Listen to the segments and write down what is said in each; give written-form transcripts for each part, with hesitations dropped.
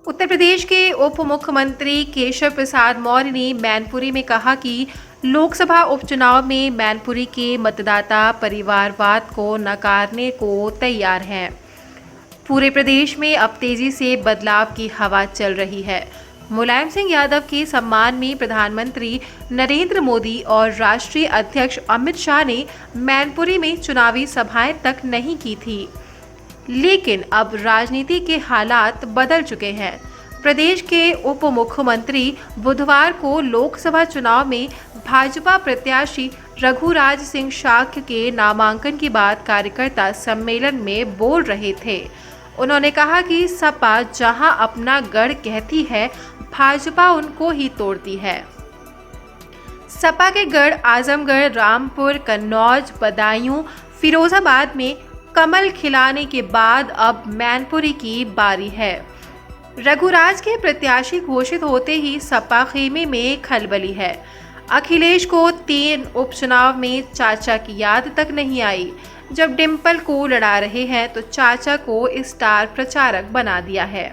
उत्तर प्रदेश के उप मुख्यमंत्री केशव प्रसाद मौर्य ने मैनपुरी में कहा कि लोकसभा उपचुनाव में मैनपुरी के मतदाता परिवारवाद को नकारने को तैयार हैं। पूरे प्रदेश में अब तेजी से बदलाव की हवा चल रही है। मुलायम सिंह यादव के सम्मान में प्रधानमंत्री नरेंद्र मोदी और राष्ट्रीय अध्यक्ष अमित शाह ने मैनपुरी में चुनावी सभाएं तक नहीं की थी, लेकिन अब राजनीति के हालात बदल चुके हैं। प्रदेश के उप मुख्यमंत्री बुधवार को लोकसभा चुनाव में भाजपा प्रत्याशी रघुराज सिंह शाक्य के नामांकन के बाद कार्यकर्ता सम्मेलन में बोल रहे थे। उन्होंने कहा कि सपा जहां अपना गढ़ कहती है, भाजपा उनको ही तोड़ती है। सपा के गढ़ आजमगढ़, रामपुर, कन्नौज, बदायूं, फिरोजाबाद में कमल खिलाने के बाद अब मैनपुरी की बारी है। रघुराज के प्रत्याशी घोषित होते ही सपा खेमे में खलबली है। अखिलेश को 3 उपचुनाव में चाचा की याद तक नहीं आई। जब डिम्पल को लड़ा रहे हैं तो चाचा को स्टार प्रचारक बना दिया है।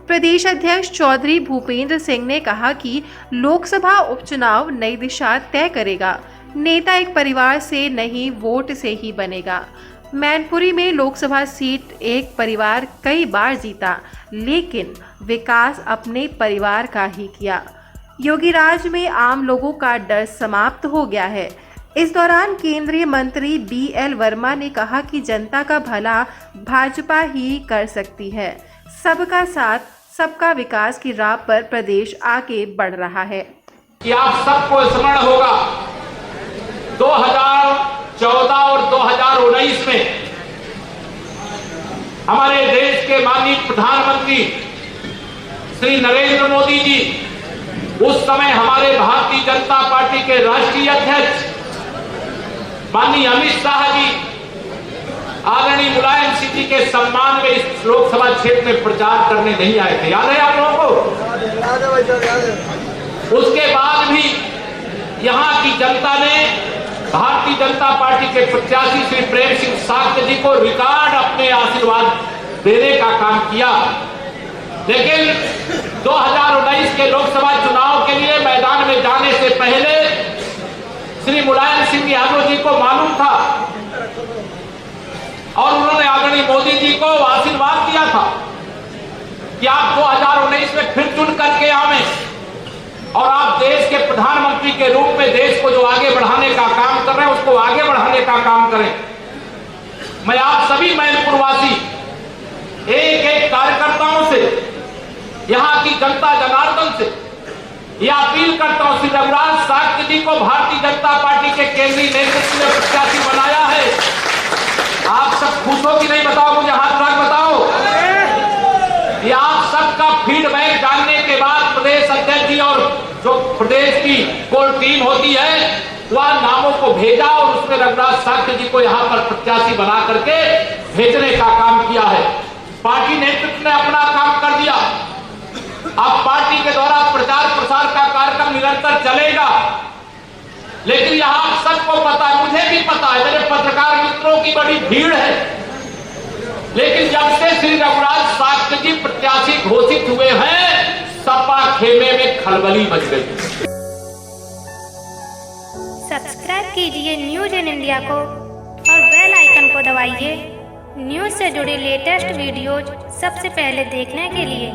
प्रदेश अध्यक्ष चौधरी भूपेंद्र सिंह ने कहा कि लोकसभा उपचुनाव नई दिशा तय करेगा। नेता एक परिवार से नहीं, वोट से ही बनेगा। मैनपुरी में लोकसभा सीट एक परिवार कई बार जीता, लेकिन विकास अपने परिवार का ही किया। योगी राज में आम लोगों का डर समाप्त हो गया है। इस दौरान केंद्रीय मंत्री BL वर्मा ने कहा कि जनता का भला भाजपा ही कर सकती है। सबका साथ, सबका विकास की राह पर प्रदेश आगे बढ़ रहा है। कि आप सबको स्मरण होगा 2014 और 2019 में हमारे देश के माननीय प्रधानमंत्री श्री नरेंद्र मोदी जी, उस समय हमारे भारतीय जनता पार्टी के राष्ट्रीय अध्यक्ष माननीय अमित शाह जी, आदरणीय मुलायम सिंह जी के सम्मान में इस लोकसभा क्षेत्र में प्रचार करने नहीं आए थे। याद है आप लोगों को? उसके बाद भी यहां की जनता ने भारतीय जनता पार्टी के प्रत्याशी श्री प्रेम सिंह शाक्य जी को रिकॉर्ड अपने आशीर्वाद देने का काम किया। लेकिन 2019 के लोकसभा चुनाव के लिए मैदान में जाने से पहले श्री मुलायम सिंह यादव जी को मालूम था और उन्होंने आदरणीय मोदी जी को आशीर्वाद दिया था कि आप 2019 में फिर चुन करके आवे और आप देश के प्रधानमंत्री के रूप में देश को जो आगे बढ़ाने का काम कर रहे हैं उसको आगे बढ़ाने का काम करें। मैं आप सभी मैनपुरवासी एक एक कार्यकर्ताओं से, यहां की जनता जनार्दन से यह अपील करता हूं, श्री रघुराज शाक्य जी को भारतीय जनता पार्टी के केंद्रीय नेतृत्व ने प्रत्याशी बनाया है। आप सब खुश हो कि नहीं? बताओ, मुझे हाथ रख बताओ। ये आप सबका फीडबैक जानने के बाद प्रदेश अध्यक्ष जी और जो प्रदेश की कोर टीम होती है वह नामों को भेजा और उसमें रघुराज शाक्य जी को यहां पर प्रत्याशी बना करके भेजने का काम किया है। पार्टी नेतृत्व ने अपना काम कर दिया। अब पार्टी के द्वारा प्रचार प्रसार का कार्यक्रम निरंतर चलेगा, लेकिन यहां आप सबको पता है, मुझे भी पता है, मेरे पत्रकार मित्रों की बड़ी भीड़ है, लेकिन जब से श्री रघुराज शाक्य जी प्रत्याशी घोषित हुए हैं, सपा खेमे में खलबली मच गई। सब्सक्राइब कीजिए न्यूज इन इंडिया को और बेल आइकन को दबाइए न्यूज से जुड़ी लेटेस्ट वीडियोज सबसे पहले देखने के लिए।